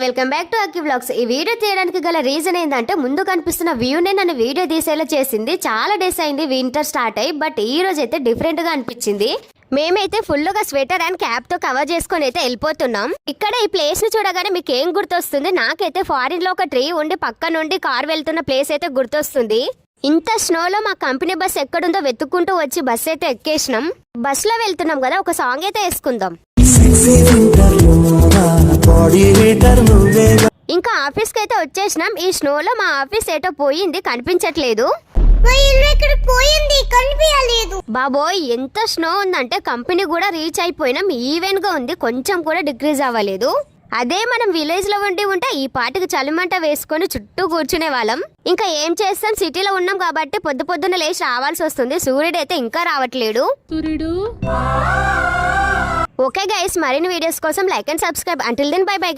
Welcome back to Akki vlogs. ఈ video తీయడానికి గల రీజన్ ఏంటంటే ముందు కనిపిస్తున్న వ్యూనే నన్ను వీడియో తీసేలా చేసింది. చాలా డేస్ అయింది వింటర్ స్టార్ట్ అయ్యి, బట్ ఈ రోజు అయితే డిఫరెంట్ గా అనిపించింది. మేమైతే ఫుల్ గా స్వెటర్ అండ్ క్యాప్ తో కవర్ చేసుకొని అయితే వెళ్ళిపోతున్నాం. ఇక్కడ ఈ ప్లేస్ ని చూడగానే మీకు ఏం గుర్తొస్తుంది? నాకైతే ఫారిన్ లో ఒక ట్రీ ఉండి పక్క నుండి కార్ వెళ్తున్న ప్లేస్ అయితే గుర్తొస్తుంది. ఇంత స్నోలో మా కంపెనీ బస్ ఎక్కడుందో వెతుక్కుంటూ వచ్చి బస్ అయితే ఎక్కేసినాం. బస్ లో వెళ్తున్నాం కదా, ఒక సాంగ్ అయితే వేసుకుందాం. ఇంకా ఆఫీస్ కి అయితే వచ్చేసినాం. ఈ స్నోలో మా ఆఫీస్ ఏటో పోయింది, కనిపించట్లేదు. బాబోయ్, ఎంత స్నో ఉందంటే కంపెనీ కూడా రీచ్ అయిపోయినాం. ఈవెన్ గా ఉంది, కొంచెం కూడా డిక్రీజ్ అవ్వలేదు. అదే మనం విలేజ్ లో ఉంటే ఈ పాటికి చలిమంట వేసుకొని చుట్టూ కూర్చునే వాళ్ళం. ఇంకా ఏం చేస్తాం, సిటీలో ఉన్నాం కాబట్టి పొద్దున లేచి రావాల్సి వస్తుంది. సూర్యుడు అయితే ఇంకా రావట్లేడు. ఓకే గైస్, మరిన్ని వీడియోస్ కోసం like and subscribe. Until then bye by.